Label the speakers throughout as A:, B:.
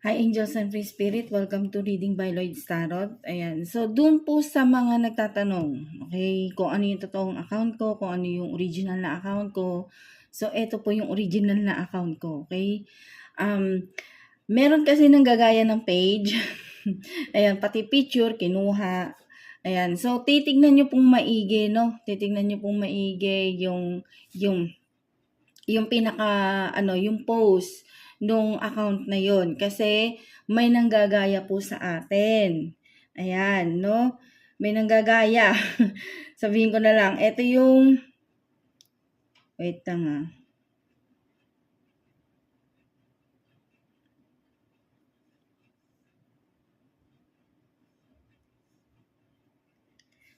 A: Hi Angels and Free Spirit, welcome to Reading by Lloyd's Tarot. Ayan, so dun po sa mga nagtatanong, okay, kung ano yung totoong account ko, kung ano yung original na account ko. So eto po yung original na account ko, okay. Meron kasi nang gagaya ng page. Ayan, pati picture, kinuha. Ayan, so titignan nyo pong maigi, no? Titignan nyo pong maigi yung pinaka yung post nung account na yon kasi may nanggagaya po sa atin. Ayan, no? May nanggagaya. Sabihin ko na lang, ito yung wait lang ah.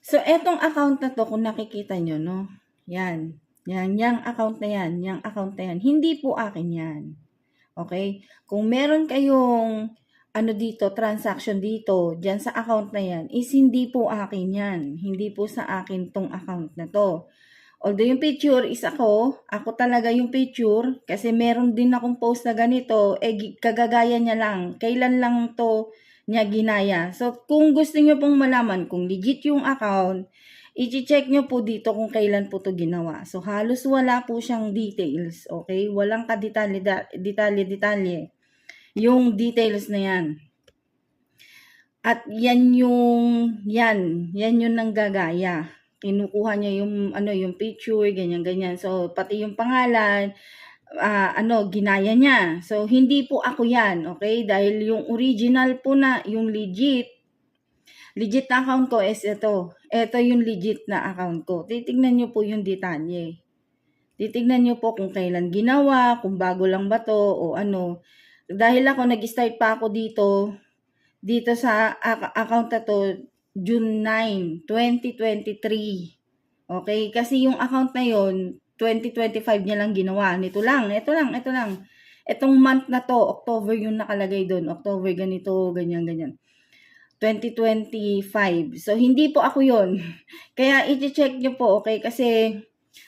A: So, etong account na to, kung nakikita nyo, no? Yan. Yang account na yan. Yang account na yan. Hindi po akin yan. Okay? Kung meron kayong dito, transaction dito, dyan sa account na yan, is hindi po akin yan. Hindi po sa akin tong account na to. Although yung picture is ako talaga yung picture, kasi meron din akong post na ganito, kagagaya niya lang. Kailan lang to niya ginaya. So, kung gusto niyo pong malaman kung legit yung account, i-check nyo po dito kung kailan po to ginawa. So, halos wala po siyang details. Okay? Walang detalye yung details na yan. At yan yung nanggagaya. Kinukuha niya yung picture, ganyan. So, pati yung pangalan, ginaya niya. So, hindi po ako yan, okay? Dahil yung original po na, yung legit na account ko is ito. Ito yung legit na account ko. Titignan nyo po yung detalye. Titignan nyo po kung kailan ginawa, kung bago lang ba to, o ano. Dahil ako, nag-start pa ako dito sa account na to, June 9, 2023. Okay? Kasi yung account na yon 2025 niya lang ginawa. Ito lang. Itong month na to, October yung nakalagay doon. October ganito, ganyan. 2025. So, hindi po ako yon. Kaya, i-check nyo po, okay? Kasi,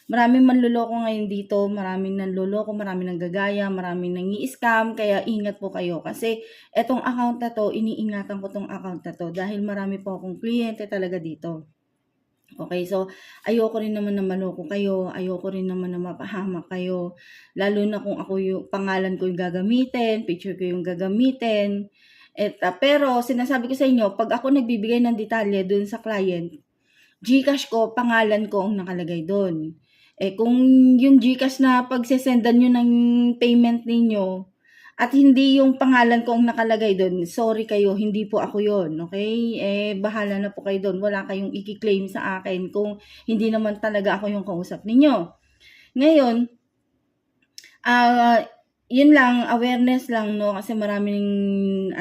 A: maraming manluloko ngayon dito, maraming nanluloko, maraming nanggagaya, maraming nangi-scam, kaya ingat po kayo. Kasi, etong account na to, iniingatan ko tong account na to dahil marami po akong kliyente talaga dito. Okay, so ayoko rin naman na maloko kayo, ayoko rin naman na mapahamak kayo, lalo na kung ako yung pangalan ko yung gagamitin, picture ko yung gagamitin. Pero sinasabi ko sa inyo, pag ako nagbibigay ng detalye dun sa client, GCash ko, pangalan ko ang nakalagay dun. Kung yung GCash na pagsesendan nyo ng payment ninyo, at hindi yung pangalan ko ang nakalagay doon, sorry kayo, hindi po ako yon, okay? Bahala na po kayo doon. Wala kayong i-claim sa akin kung hindi naman talaga ako yung kausap ninyo. Ngayon, yun lang, awareness lang, no? Kasi maraming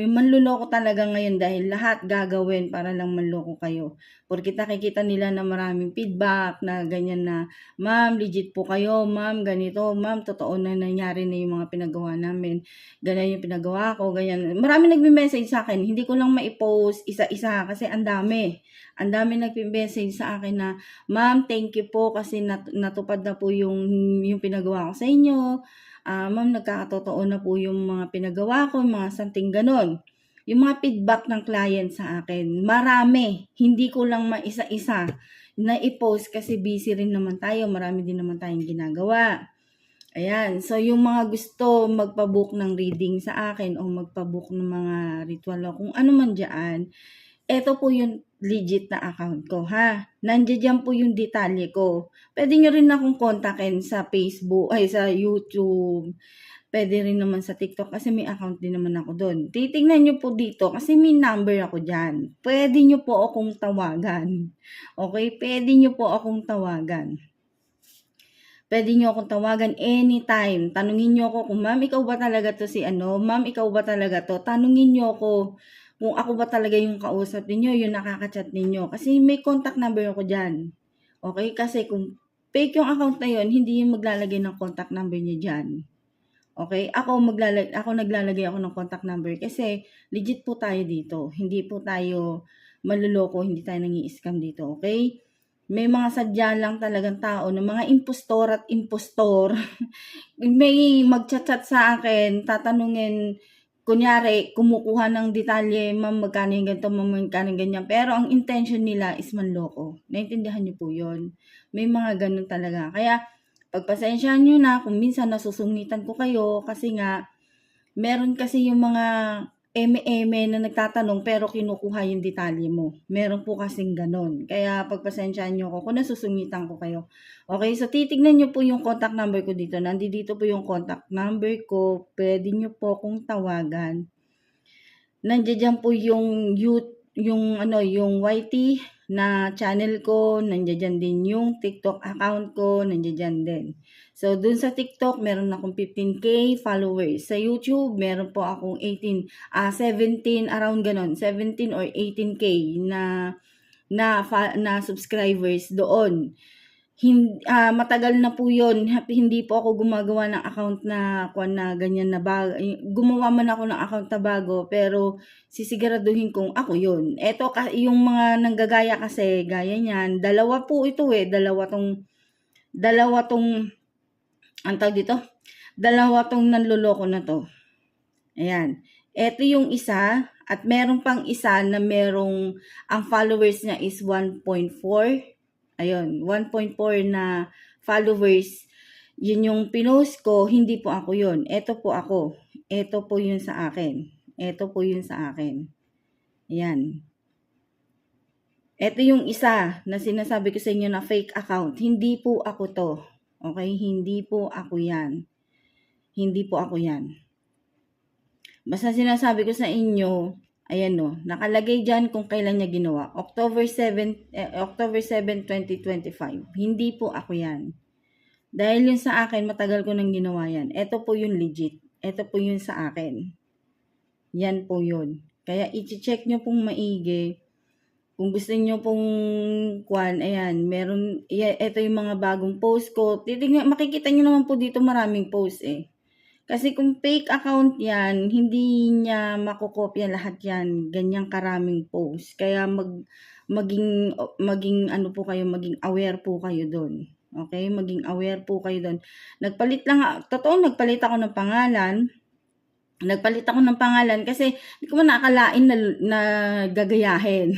A: manluloko talaga ngayon dahil lahat gagawin para lang manloko kayo. Porque nakikita nila na maraming feedback na ganyan na, ma'am, legit po kayo, ma'am, ganito, ma'am, totoo na nangyari na yung mga pinagawa namin. Ganyan yung pinagawa ko, ganyan. Maraming nagme-message sa akin, hindi ko lang ma-post isa-isa kasi ang dami. Ang dami nagme-message sa akin na, ma'am, thank you po kasi natupad na po yung pinagawa ko sa inyo. Ma'am, nagkakatotoo na po yung mga pinagawa ko, mga something ganon. Yung mga feedback ng client sa akin, marami. Hindi ko lang maisa-isa na i-post kasi busy rin naman tayo. Marami din naman tayong ginagawa. Ayan. So, yung mga gusto magpabook ng reading sa akin o magpabook ng mga ritual o kung ano man dyan, eto po yung legit na account ko, ha? Nandiyan po yung detalye ko. Pwede nyo rin akong kontakin sa Facebook, sa YouTube. Pwede rin naman sa TikTok kasi may account din naman ako doon. Titingnan nyo po dito kasi may number ako dyan. Pwede nyo po akong tawagan. Okay? Pwede nyo po akong tawagan. Pwede nyo akong tawagan anytime. Tanungin nyo ako kung, ma'am, ikaw ba talaga to si ano? Ma'am, ikaw ba talaga to? Tanungin nyo ako kung ako ba talaga yung kausap ninyo, yung nakaka-chat ninyo. Kasi may contact number ako dyan. Okay? Kasi kung fake yung account na yun, hindi yung maglalagay ng contact number niya dyan. Okay? Ako naglalagay ako ng contact number kasi legit po tayo dito. Hindi po tayo maluloko, hindi tayo nangi-scam dito. Okay? May mga sadya lang talagang tao na mga impostor at impostor. May magchat-chat sa akin, tatanungin kunyari, kumukuha ng detalye, ma'am, magkano yung ganito, ma'am, magkano yung ganyan. Pero ang intention nila is manloko. Naintindihan niyo po yun. May mga ganun talaga. Kaya, pagpasensyahan niyo na kung minsan nasusungitan ko kayo kasi nga, meron kasi yung mga eme-eme na nagtatanong pero kinukuha yung detalye mo. Meron po kasing ganon. Kaya pagpasensyahan nyo ko kung nasusungitan ko kayo. Okay, so titignan nyo po yung contact number ko dito. Nandito po yung contact number ko. Pwede nyo po akong tawagan. Nandiyan po yung yung YT na channel ko, nandiyan din yung TikTok account ko, nandiyan din. So, dun sa TikTok, meron akong 15K followers. Sa YouTube, meron po akong 17, around ganon, 17 or 18K na subscribers doon. Matagal na po yun. Hindi po ako gumagawa ng account na ganyan na bago. Gumawa man ako ng account na bago, pero sisiguraduhin kong ako yun. Eto, yung mga nanggagaya kasi, gaya niyan, dalawa po ito dalawa tong, ang tawag dito? Dalawa tong nanloloko na to. Ayan. Eto yung isa, at meron pang isa na ang followers niya is 1.4. Ayun, 1.4 na followers. Yun yung pinost ko, hindi po ako yun. Ito po ako. Ito po yun sa akin. Ito po yun sa akin. Ayan. Ito yung isa na sinasabi ko sa inyo na fake account. Hindi po ako to. Okay? Hindi po ako yan. Hindi po ako yan. Basta sinasabi ko sa inyo, ayan no, nakalagay dyan kung kailan niya ginawa. October 7, 2025. Hindi po ako yan. Dahil yun sa akin, matagal ko nang ginawa yan. Ito po yung legit. Ito po yun sa akin. Yan po yun. Kaya i-check nyo pong maigi. Kung gusto nyo pong ayan, ito yung mga bagong post ko. Makikita nyo naman po dito maraming post eh. Kasi kung fake account yan, hindi niya makokopya lahat yan. Ganyang karaming post. Kaya maging ano po kayo, maging aware po kayo doon. Okay? Maging aware po kayo doon. Nagpalit ako ng pangalan. Kasi hindi ko man nakakalain na gagayahin.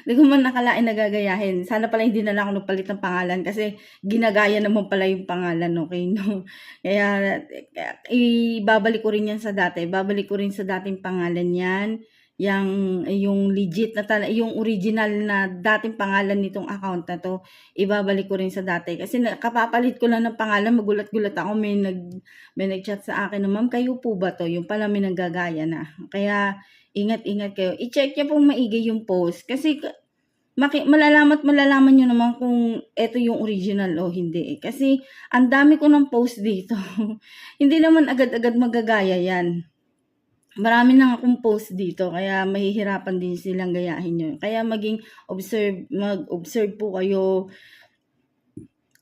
A: Hindi ko man nakalain na gagayahin. Sana pala hindi na lang ako nagpalit ng pangalan kasi ginagaya naman pala yung pangalan, okay? No? Kaya ibabalik ko rin yan sa dati. Babalik ko rin sa dating pangalan yan. Yung legit na yung original na dating pangalan nitong account na to, ibabalik ko rin sa dati. Kasi kapapalit ko lang ng pangalan, magulat-gulat ako. May nag-chat sa akin na, ma'am, kayo po ba to? Yung pala may nanggagaya na. Kaya, ingat-ingat kayo. I-check nyo pong maigi yung post. Kasi, malalaman nyo naman kung ito yung original o hindi. Kasi, ang dami ko ng post dito. Hindi naman agad-agad magagaya yan. Marami na akong post dito, kaya mahihirapan din silang gayahin yun. Kaya mag-observe po kayo.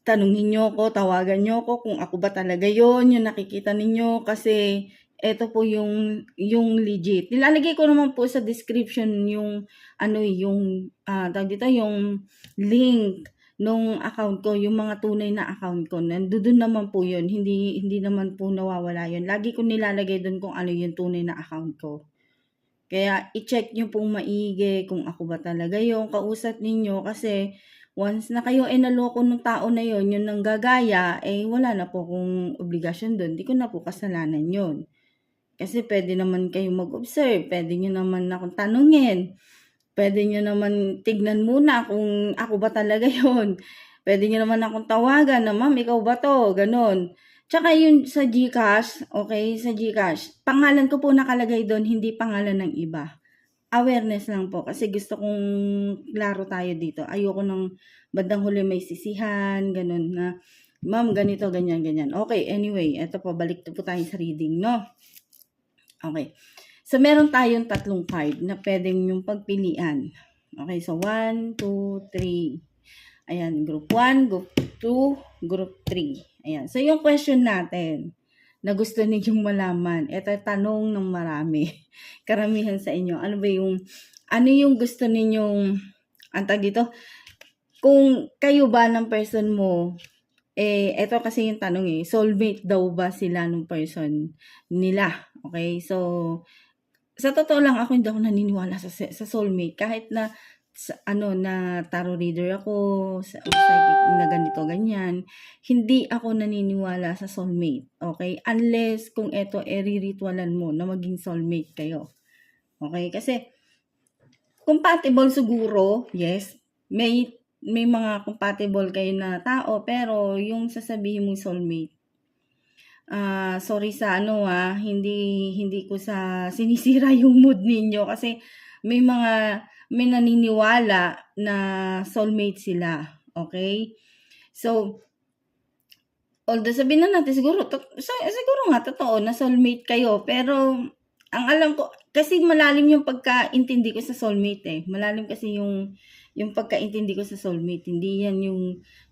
A: Tanungin nyo ko, tawagan nyo ko kung ako ba talaga yun, yung nakikita ninyo. Kasi, ito po yung legit. Nilalagay ko naman po sa description yung link nung account ko, yung mga tunay na account ko. Nandun naman po yun. Hindi naman po nawawala yun. Lagi ko nilalagay dun kung ano yung tunay na account ko. Kaya, i-check nyo pong maigi kung ako ba talaga yung kausap ninyo. Kasi, once na kayo naloko ng tao na yun, yung nanggagaya, wala na po kung obligasyon dun. Di ko na po kasalanan yun. Kasi pwede naman kayong mag-observe. Pwede nyo naman akong tanungin. Pwede nyo naman tignan muna kung ako ba talaga yun. Pwede nyo naman akong tawagan na, ma'am, ikaw ba to? Ganon. Tsaka yun sa GCash, okay, sa GCash, pangalan ko po nakalagay doon, hindi pangalan ng iba. Awareness lang po, kasi gusto kong klaro tayo dito. Ayoko ng bandang huli may sisihan, ganon na, ma'am, ganito, ganyan, ganyan. Okay, anyway, eto po, balik po tayo sa reading, no? Okay. So, meron tayong 3 card na pwedeng yung pagpilian. Okay, so 1, 2, 3. Ayan, group 1, group 2, group 3. Ayan, so yung question natin na gusto ninyong malaman, ito tanong ng marami. Karamihan sa inyo, ano yung gusto ninyong, antag dito, kung kayo ba ng person mo, ito kasi yung tanong soulmate daw ba sila ng person nila? Okay, so, sa totoo lang ako hindi ako naniniwala sa soulmate kahit na na tarot reader ako, psychic na ganito ganyan, hindi ako naniniwala sa soulmate, okay? Unless kung eto riritualan mo na maging soulmate kayo. Okay? Kasi compatible siguro, yes. May mga compatible kayo na tao pero yung sasabihin mong soulmate, sorry sa hindi ko sinisira yung mood ninyo kasi may naniniwala na soulmate sila, okay? So, although sabihin na natin siguro nga totoo na soulmate kayo, pero ang alam ko kasi malalim yung pagkaintindi ko sa soulmate eh. Malalim kasi yung pagkaintindi ko sa soulmate, hindi yan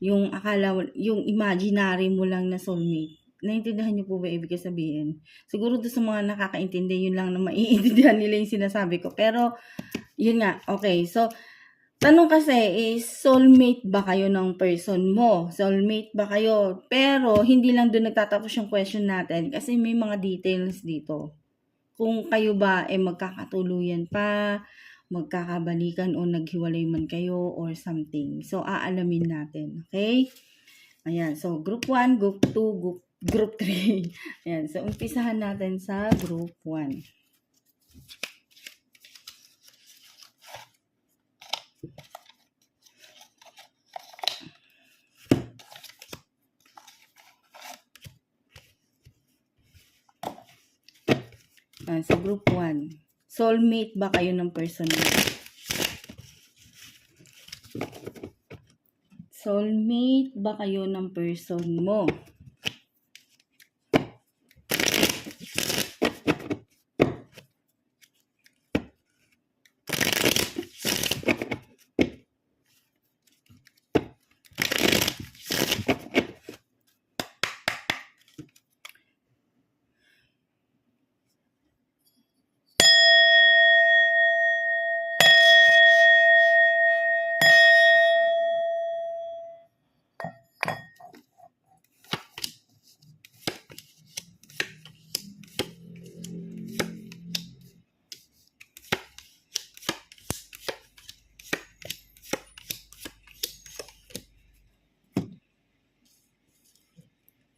A: yung akala yung imaginary mo lang na soulmate. Naintindihan niyo po ba ibig sabihin? Siguro doon sa mga nakakaintindi, yun lang na maiintindihan nila yung sinasabi ko. Pero, yun nga, okay. So, tanong kasi is, soulmate ba kayo ng person mo? Soulmate ba kayo? Pero, hindi lang doon nagtatapos yung question natin kasi may mga details dito. Kung kayo ba magkakatuluyan pa, magkakabalikan o naghiwalay man kayo or something. So, aalamin natin. Okay? Ayan. So, group 1, group 2, group 3. Ayan. So, umpisahan natin sa group 1. Sa group 1, soulmate ba kayo ng person mo? Soulmate ba kayo ng person mo?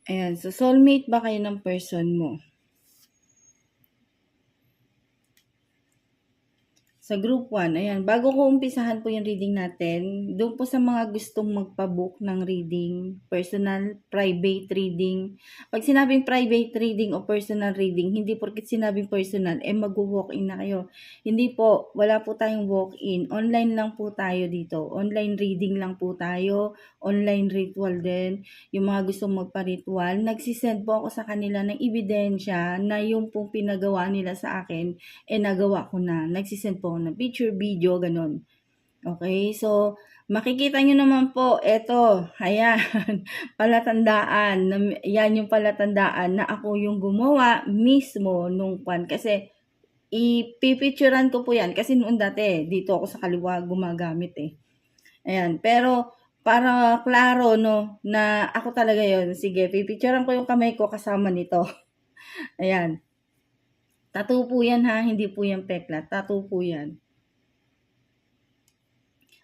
A: Ayan, so soulmate ba kayo ng person mo? Sa group 1, ayan, bago ko umpisahan po yung reading natin, doon po sa mga gustong magpa-book ng reading, personal, private reading. Pag sinabing private reading o personal reading, hindi porket sinabing personal, mag-walk-in na kayo. Hindi po, wala po tayong walk-in. Online lang po tayo dito. Online reading lang po tayo. Online ritual din. Yung mga gustong magpa-ritual, nagsisend po ako sa kanila ng ebidensya na yung pong pinagawa nila sa akin, nagawa ko na. Nagsisend po ng picture, video, ganun. Okay, so makikita nyo naman po, eto, ayan, palatandaan, yan yung palatandaan na ako yung gumawa mismo nung pan. Kasi ipipicturean ko po yan kasi noon dati, dito ako sa kaliwa gumagamit eh. Ayan, pero para klaro no, na ako talaga yon. Sige, pipicturean ko yung kamay ko kasama nito. Ayan. Tattoo po yan ha, hindi po yan peklat. Tattoo po yan.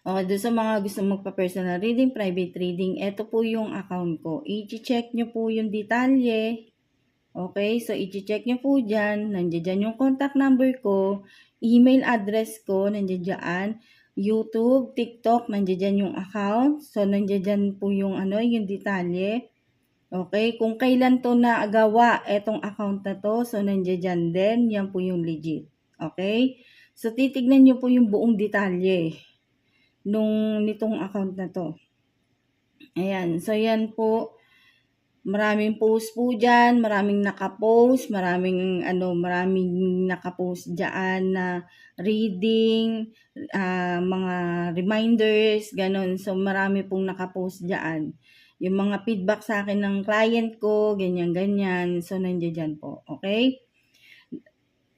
A: Okay, doon sa mga gusto magpa-personal reading, private reading, ito po yung account ko. I-check nyo po yung detalye. Okay, so i-check nyo po dyan. Nandiyan dyan yung contact number ko, email address ko, nandiyan dyan. YouTube, TikTok, nandiyan dyan yung account. So, nandiyan dyan po yung yung detalye. Okay, kung kailan to naagawa etong account na to, so nandiyan dyan din, yan po yung legit. Okay? So, titignan nyo po yung buong detalye nitong account na to. Ayan, so yan po. Maraming post po dyan, maraming nakapost, maraming nakapost dyan na reading, mga reminders, ganun. So, marami pong nakapost dyan. Yung mga feedback sa akin ng client ko, ganyan-ganyan. So, nandiyan dyan po. Okay?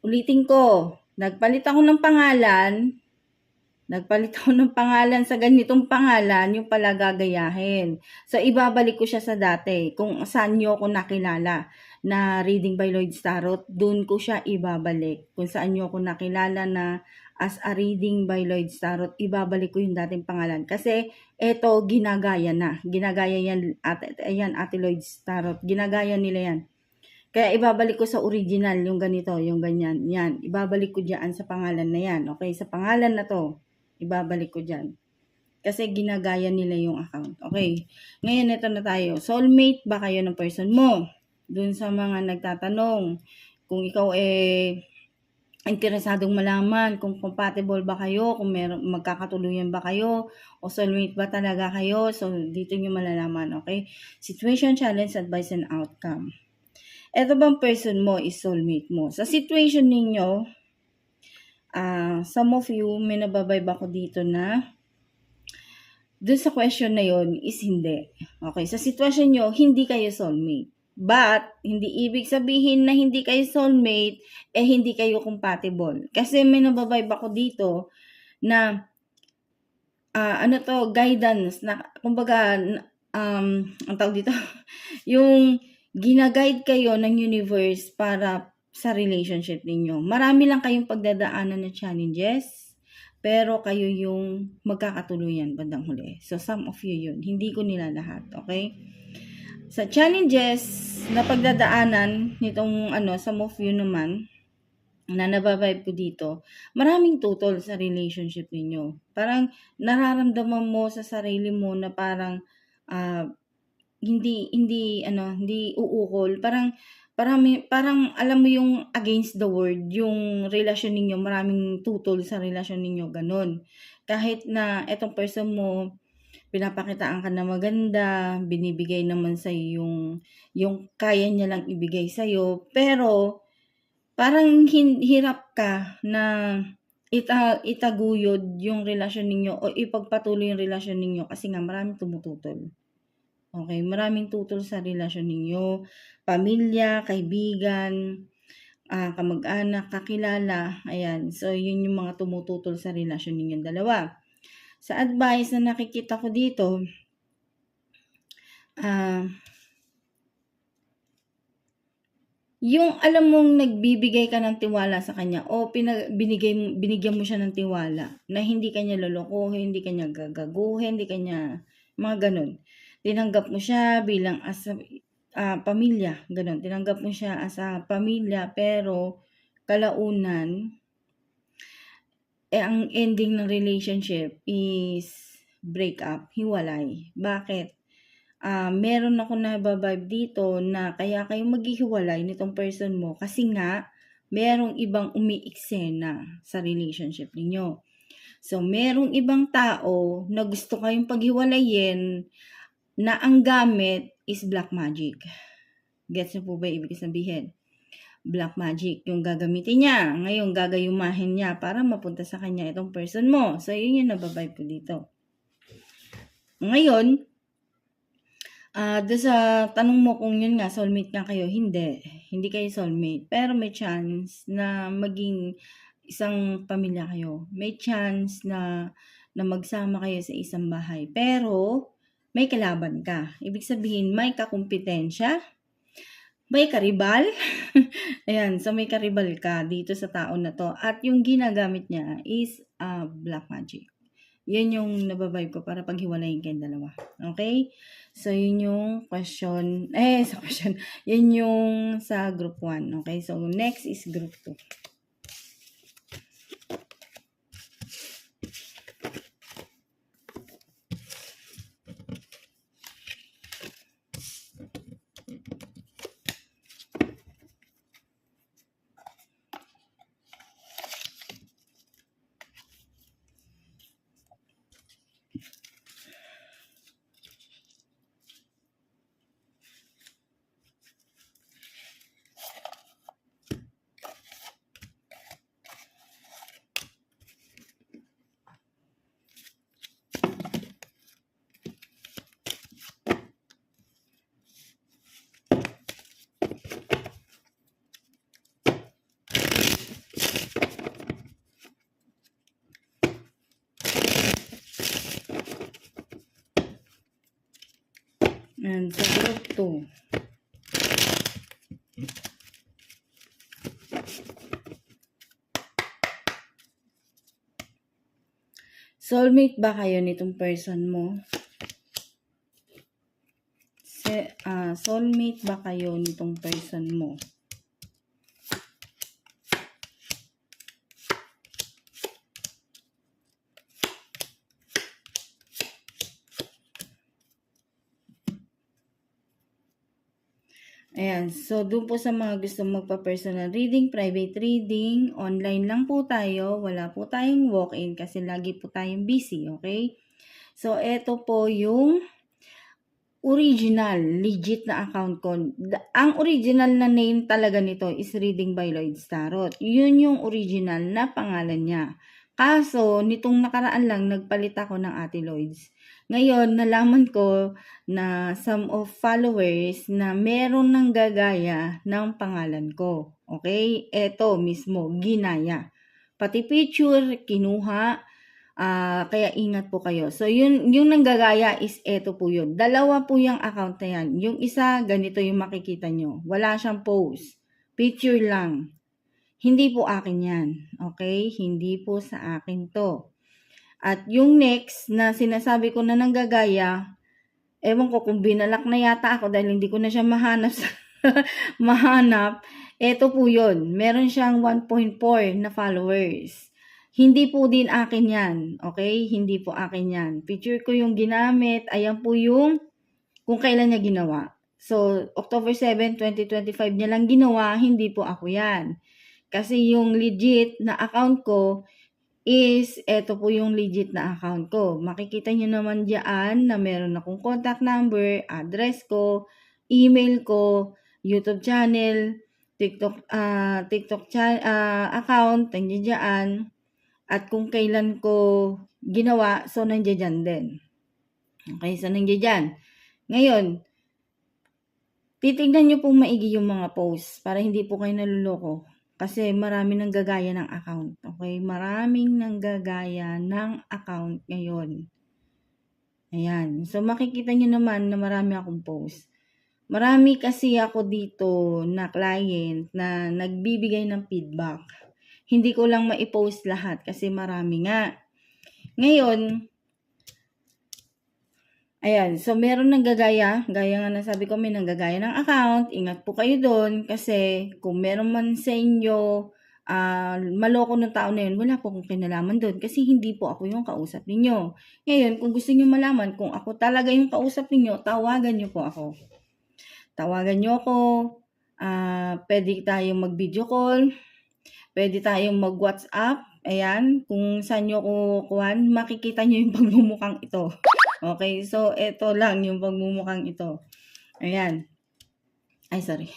A: Ulitin ko, nagpalit ako ng pangalan Nagpalit ako ng pangalan sa ganitong pangalan, yung pala gagayahin. So, ibabalik ko siya sa dati. Kung saan nyo ako nakilala na Reading by Lloyd's Tarot, dun ko siya ibabalik. Kung saan nyo ako nakilala na as a Reading by Lloyd's Tarot, ibabalik ko yung dating pangalan. Kasi, eto, ginagaya na. Ginagaya yan, Ate Lloyd's Tarot. Ginagaya nila yan. Kaya ibabalik ko sa original yung ganito, yung ganyan. Yan, ibabalik ko diyan sa pangalan na yan. Okay, sa pangalan na to, ibabalik ko diyan. Kasi ginagaya nila yung account. Okay, ngayon ito na tayo. Soulmate ba kayo ng person mo? Dun sa mga nagtatanong, kung ikaw interesadong malaman kung compatible ba kayo, kung magkakatuluyan ba kayo, o soulmate ba talaga kayo. So, dito nyo malalaman, okay? Situation, challenge, advice, and outcome. Ito bang person mo is soulmate mo? Sa situation ninyo, some of you, may nababibe ako dito na dun sa question na yon is hindi. Okay, sa sitwasyon nyo, hindi kayo soulmate. But, hindi ibig sabihin na hindi kayo soulmate, hindi kayo compatible. Kasi may nababibe ako dito na, guidance, na, kumbaga, ang tawag dito, yung ginaguide kayo ng universe para sa relationship ninyo. Marami lang kayong pagdadaanan na challenges, pero kayo yung magkakatuluyan bandang huli. So, some of you yun. Hindi ko nila lahat, okay? Sa challenges na pagdadaanan nitong some of you naman, na nababibe ko dito, maraming tutol sa relationship ninyo. Parang nararamdaman mo sa sarili mo na parang hindi uukol. Parang alam mo yung against the word, yung relasyon ninyo, maraming tutol sa relasyon ninyo, ganun. Kahit na etong person mo, pinapakitaan ka na maganda, binibigay naman sa'yo yung kaya niya lang ibigay sa'yo, pero parang hirap ka na itaguyod yung relasyon ninyo o ipagpatuloy yung relasyon ninyo kasi nga maraming tumututol. Okay, maraming tutol sa relasyon ninyo, pamilya, kaibigan, kamag-anak, kakilala, ayan. So, yun yung mga tumututol sa relasyon ninyong dalawa. Sa advice na nakikita ko dito, yung alam mong nagbibigay ka ng tiwala sa kanya o binigyan mo siya ng tiwala na hindi kanya lolokohin, hindi kanya gagaguhin, hindi kanya mga ganun. Tinanggap mo siya bilang as pamilya, ganun. Tinanggap mo siya as a pamilya, pero kalaunan, ang ending ng relationship is break up, hiwalay. Bakit? Meron ako nababibe dito na kaya kayo maghihiwalay nitong person mo kasi nga merong ibang umiiksena sa relationship ninyo. So, merong ibang tao na gusto kayong paghiwalayin na ang gamit is black magic. Gets niyo po ba ibig sabihin? Black magic yung gagamitin niya. Ngayon, gagayumahin niya para mapunta sa kanya itong person mo. So, yun yung nababibe ko dito. Ngayon, doon sa tanong mo kung yun nga, soulmate nga kayo, hindi kayo soulmate. Pero may chance na maging isang pamilya kayo. May chance na magsama kayo sa isang bahay. Pero, may kalaban ka. Ibig sabihin, may kakumpetensya, may karibal. Ayan, so may karibal ka dito sa tao na to. At yung ginagamit niya is black magic. Yun yung nababibe ko para paghiwalayin kayong dalawa. Okay? So, yun yung question. Yun yung sa group 1. Okay? So, next is group 2. And sa group 2. Soulmate ba kayo nitong person mo? Soulmate ba kayo nitong person mo? Ayan, so doon po sa mga gusto magpa-personal reading, private reading, online lang po tayo, wala po tayong walk-in kasi lagi po tayong busy, okay? So, ito po yung original, legit na account ko. Ang original na name talaga nito is Reading by Lloyd's Tarot. Yun yung original na pangalan niya. Kaso, nitong nakaraan lang, nagpalit ako ng Ate Lloyd's. Ngayon, nalaman ko na some of followers na meron ng gagaya ng pangalan ko. Okay? Eto mismo, ginaya. Pati picture, kinuha. Kaya ingat po kayo. So, yung nanggagaya is eto po yun. Dalawa po yung account na yan. Yung isa, ganito yung makikita nyo. Wala siyang post. Picture lang. Hindi po akin yan. Okay? Hindi po sa akin to. At yung next na sinasabi ko na nanggagaya, ewan ko kung binalak na yata ako dahil hindi ko na siya mahanap mahanap. Eto po yun. Meron siyang 1.4 na followers. Hindi po din akin yan. Okay? Hindi po akin yan. Picture ko yung ginamit. Ayan po yung kung kailan niya ginawa. So, October 7, 2025 niya lang ginawa. Hindi po ako yan. Kasi yung legit na account ko is, eto po yung legit na account ko. Makikita nyo naman dyan na meron akong contact number, address ko, email ko, YouTube channel, TikTok account, nandiyan dyan. At kung kailan ko ginawa, so nandiyan din. Okay, so nandiyan dyan. Ngayon, titignan nyo pong maigi yung mga posts para hindi po kayo naluloko. Kasi marami nang gagaya ng account. Okay? Maraming nang gagaya ng account ngayon. Ayan. So, makikita nyo naman na marami akong post. Marami kasi ako dito na client na nagbibigay ng feedback. Hindi ko lang ma-post lahat kasi marami nga. Ngayon, ayan, so meron nang gagaya, gaya nga nasabi ko may nanggagaya ng account, ingat po kayo doon kasi kung meron man sa inyo maloko ng tao na yun, wala po akong kinalaman doon kasi hindi po ako yung kausap ninyo. Ngayon, kung gusto niyo malaman kung ako talaga yung kausap ninyo, tawagan niyo po ako. Tawagan niyo ako, pwede tayong mag-video call, pwede tayong mag-WhatsApp, ayan, kung saan nyo kukuhan, makikita nyo yung pagmumukhang ito. Okay, so ito lang yung pagmumukhang ito. Ayan. Ay, sorry.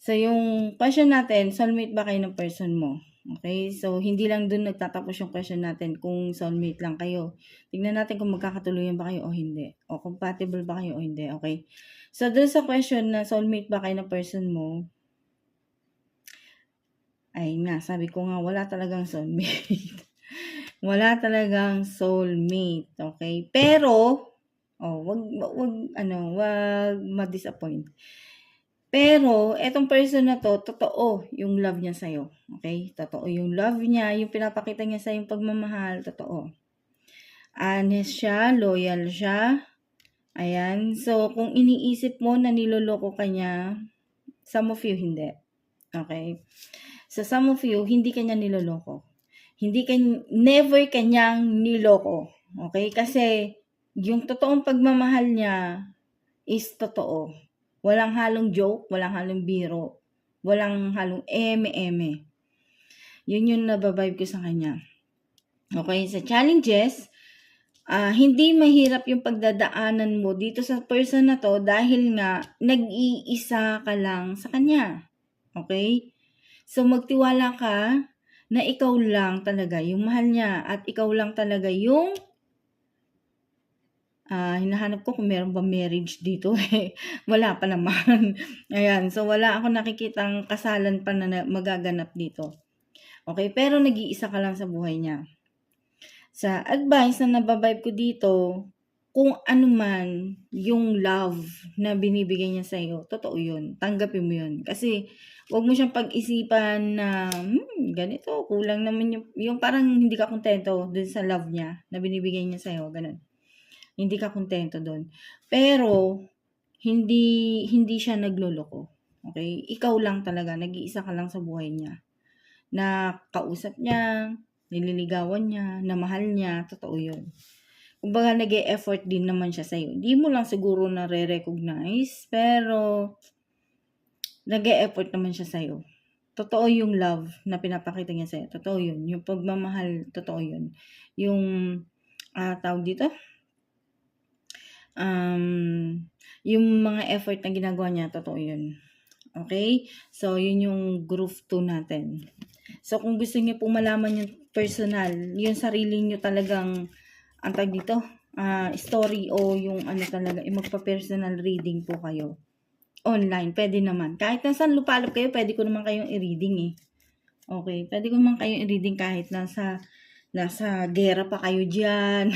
A: So, yung question natin, soulmate ba kayo ng person mo? Okay, so hindi lang dun nagtatapos yung question natin kung soulmate lang kayo. Tignan natin kung magkakatuluyan ba kayo o hindi. O compatible ba kayo o hindi, okay? So, dun sa question na soulmate ba kayo ng person mo, ay nga, sabi ko nga, wala talagang soulmate. Wala talagang soulmate, okay? Pero, wag ma-disappoint. Pero, etong person na to, totoo yung love niya sa'yo. Okay? Totoo yung love niya, yung pinapakita niya sa yung pagmamahal, totoo. Honest siya, loyal siya. Ayan. So, kung iniisip mo na niloloko ka niya, some of you hindi. Okay? So, some of you, hindi kanya niloloko. Never kanyang niloko. Okay? Kasi, yung totoong pagmamahal niya is totoo. Walang halong joke, walang halong biro, walang halong eme-eme. Yun yung nababibe ko sa kanya. Okay? Sa challenges, hindi mahirap yung pagdadaanan mo dito sa person na to dahil nga nag-iisa ka lang sa kanya. Okay? So, magtiwala ka na ikaw lang talaga yung mahal niya at ikaw lang talaga yung hinahanap ko kung meron ba marriage dito wala pa naman. Ayan, so wala ako nakikitang kasalan pa na magaganap dito. Okay, pero nag-iisa ka lang sa buhay niya. Sa advice na nababibe ko dito, kung ano man yung love na binibigay niya sa'yo, totoo yun. Tanggapin mo yun. Kasi, huwag mo siyang pag-isipan na, ganito, kulang naman yung parang hindi ka kontento dun sa love niya na binibigay niya sa'yo, ganun. Hindi ka kontento dun. Pero, hindi siya nagloloko. Okay? Ikaw lang talaga, nag-iisa ka lang sa buhay niya. Na kausap niya, nililigawan niya, na mahal niya, totoo yun. Kumbaga nag-e-effort din naman siya sa'yo. Hindi mo lang siguro na-recognize, pero nag-e-effort naman siya sa'yo. Totoo yung love na pinapakita niya sa'yo. Totoo yun. Yung pagmamahal, totoo yun. Yung, tawag dito, yung mga effort na ginagawa niya, totoo yun. Okay? So, yun yung group 2 natin. So, kung gusto niyo pong malaman yung personal, yung sarili niyo talagang, ang tag dito, story o yung ano talaga, magpa-personal reading po kayo. Online, pwede naman. Kahit nasan lupalop kayo, pwede ko naman kayong i-reading eh. Okay, pwede ko naman kayong i-reading kahit nasa gera pa kayo dyan.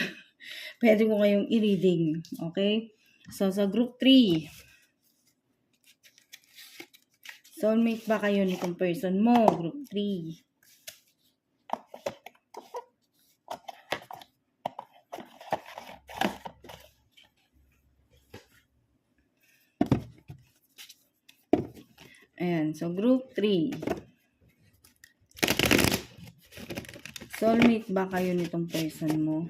A: Pwede ko kayong i-reading. Okay? So, sa group 3, soulmate ba kayo nitong person mo? Group 3. Ayan, so group 3. Soulmate ba kayo nitong person mo?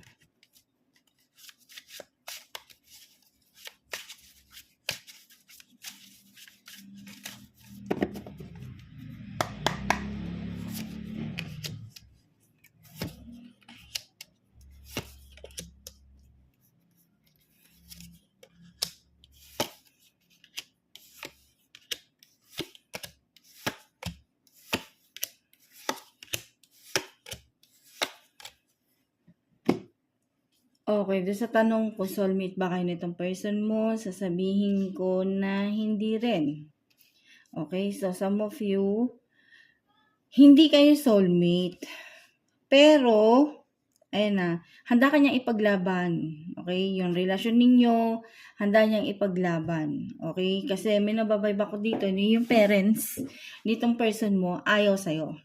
A: Okay, doon sa tanong ko, soulmate ba kayo nitong person mo? Sasabihin ko na hindi rin. Okay, so some of you, hindi kayo soulmate. Pero, ayan na, handa ka niyang ipaglaban. Okay, yung relasyon ninyo, handa niyang ipaglaban. Okay, kasi may nababibe ako dito, yung parents nitong person mo, ayaw sa'yo.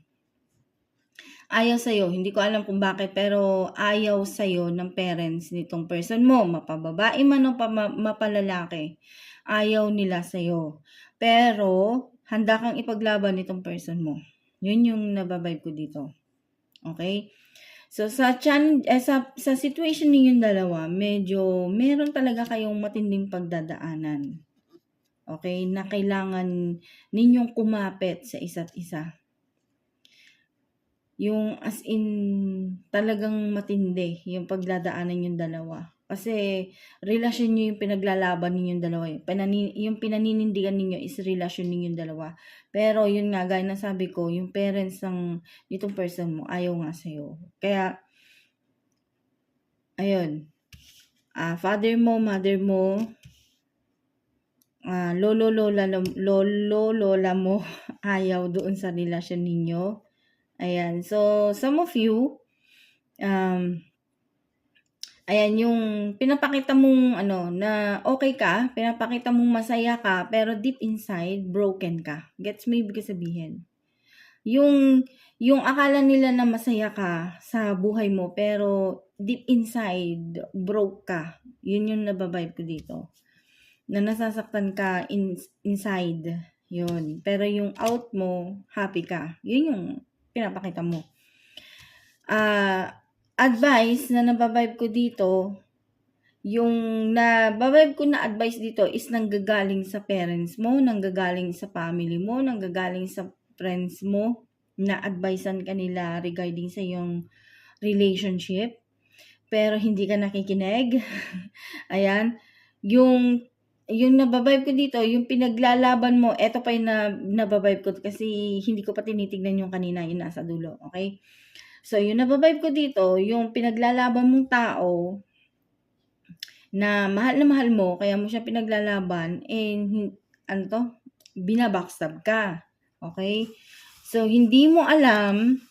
A: Ayaw sa'yo, hindi ko alam kung bakit, pero ayaw sa'yo ng parents nitong person mo, mapababae man o mapalalaki, ayaw nila sa'yo. Pero, handa kang ipaglaban nitong person mo. Yun yung nababibe ko dito. Okay? So, sa situation ninyong dalawa, medyo meron talaga kayong matinding pagdadaanan. Okay? Na kailangan ninyong kumapit sa isa't isa. Yung as in, talagang matindi yung pagdadaanan yung dalawa. Kasi, relasyon nyo yung pinaglalaban ninyong dalawa. Yung pinaninindigan ninyo is relasyon ninyong dalawa. Pero, yun nga, gaya na sabi ko, yung parents ng itong person mo, ayaw nga sa'yo. Kaya, ayun, father mo, mother mo, lolo, lola mo, ayaw doon sa relasyon ninyo. Ayan, so some of you, ayan, yung pinapakita mong na okay ka, pinapakita mong masaya ka, pero deep inside, broken ka. Gets mo ibig sabihin? Yung akala nila na masaya ka sa buhay mo, pero deep inside, broke ka. Yun yung nababibe ko dito. Na nasasaktan ka inside. Yun. Pero yung out mo, happy ka. Yun yung pinapakita mo. Advice na nababibe ko dito, yung nababibe ko na advice dito is nanggagaling sa parents mo, nanggagaling sa family mo, nanggagaling sa friends mo, na advisean ka nila regarding sa yung relationship. Pero hindi ka nakikinig. Ayan. Yung nababibe ko dito, yung pinaglalaban mo, eto pa yung nababibe ko kasi hindi ko pa tinitignan yung kanina, yung nasa dulo, okay? So, yung nababibe ko dito, yung pinaglalaban mong tao na mahal mo, kaya mo siya pinaglalaban, binabackstab ka, okay? So, hindi mo alam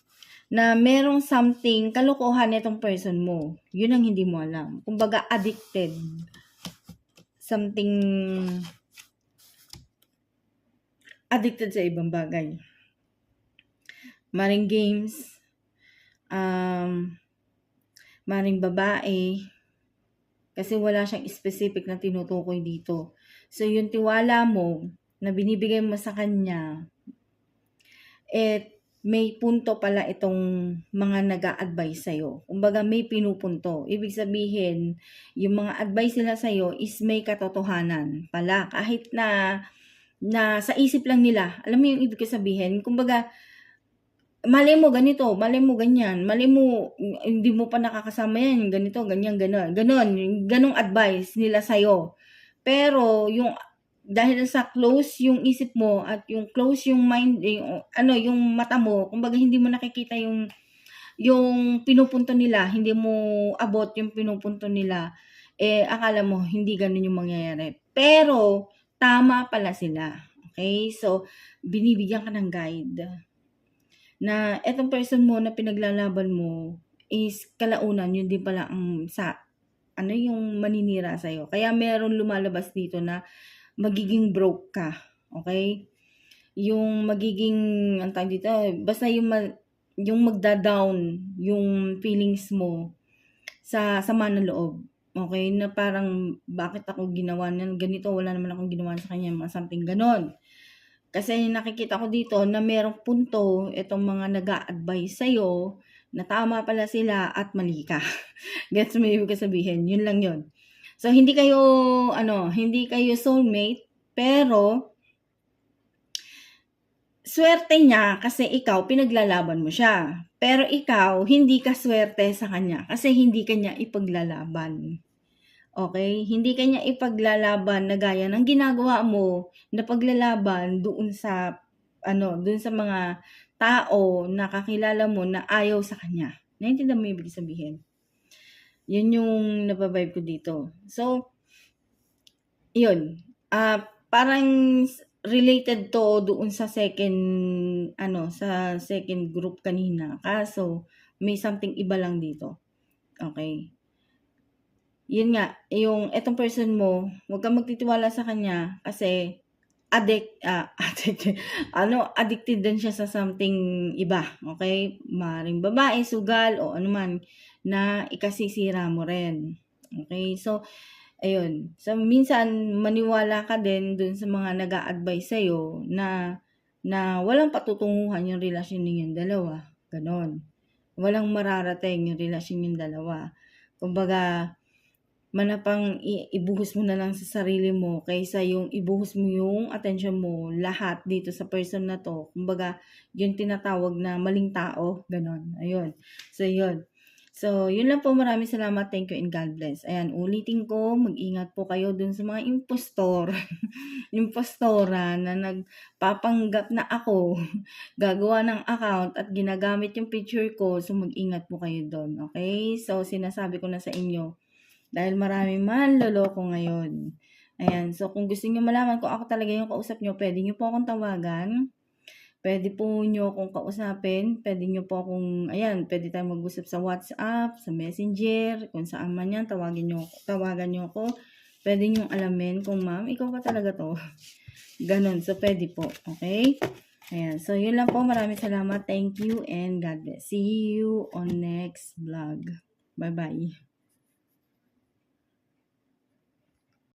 A: na merong something kalokohan nitong person mo. Yun ang hindi mo alam. Kumbaga addicted. Something addicted sa ibang bagay. Maring games, maring babae, kasi wala siyang specific na tinutukoy dito. So, yung tiwala mo na binibigay mo sa kanya, may punto pala itong mga nag-a-advise sa'yo. Kumbaga, may pinupunto. Ibig sabihin, yung mga advice nila sa'yo is may katotohanan pala. Kahit na sa isip lang nila. Alam mo yung ibig sabihin? Kumbaga, mali mo ganito, mali mo ganyan, mali mo, hindi mo pa nakakasama yan, ganito, ganyan, ganon. Ganong advice nila sa'yo. Pero, dahil sa close yung isip mo at yung close yung mind, yung mata mo, kumbaga hindi mo nakikita yung pinupunto nila, hindi mo abot yung pinupunto nila, akala mo hindi ganun yung mangyayari. Pero, tama pala sila. Okay? So, binibigyan ka ng guide na etong person mo na pinaglalaban mo is kalaunan, yun din pala ang yung maninira sa'yo. Kaya meron lumalabas dito na magiging broke ka. Okay? Yung magiging, ang tawag dito, basta yung magda-down yung feelings mo sa sama ng loob. Okay? Na parang, bakit ako ginawa ng ganito? Wala naman akong ginawa sa kanya. Something ganon. Kasi nakikita ko dito na merong punto itong mga nag-a-advise sa'yo na tama pala sila at mali ka. Gets mo ibig sabihin? Yun lang yun. So, hindi kayo soulmate, pero swerte niya kasi ikaw, pinaglalaban mo siya. Pero ikaw, hindi ka swerte sa kanya kasi hindi kanya ipaglalaban. Okay? Hindi kanya ipaglalaban na gaya ng ginagawa mo na paglalaban doon sa mga tao na kakilala mo na ayaw sa kanya. Naintindihan mo yung ibig sabihin? Yun yung nababibe ko dito. So, yun. Parang related to doon sa second group kanina. Kaso, may something iba lang dito. Okay? Yun nga, etong person mo, huwag kang magtitiwala sa kanya kasi addicted din siya sa something iba, okay? Maring babae, sugal, o anuman na ikasisira mo rin. Okay? So, ayun. So, minsan, maniwala ka din dun sa mga nag-a-advise sa'yo na walang patutunguhan yung relasyon ninyong dalawa. Ganon. Walang mararating yung relasyon ninyong dalawa. Kumbaga, manapang ibuhos mo na lang sa sarili mo kaysa yung ibuhos mo yung attention mo lahat dito sa person na to. Kumbaga, yung tinatawag na maling tao. Ganon. Ayun. So, yun. So, yun lang po. Maraming salamat. Thank you and God bless. Ayan, ulitin ko. Mag-ingat po kayo dun sa mga impostor. Impostora na nagpapanggap na ako gagawa ng account at ginagamit yung picture ko. So, mag-ingat po kayo dun. Okay? So, sinasabi ko na sa inyo, dahil maraming manloloko ngayon. Ayan. So, kung gusto niyo malaman kung ako talaga yung kausap niyo, pwede niyo po akong tawagan. Pwede po niyo akong kausapin. Pwede niyo po akong, pwede tayong mag-usap sa WhatsApp, sa Messenger, kung saan man yan, tawagan niyo ako. Pwede niyo alamin kung ma'am, ikaw ka talaga to. Ganon. So, pwede po. Okay? Ayan. So, yun lang po. Maraming salamat. Thank you and God bless. See you on next vlog. Bye-bye.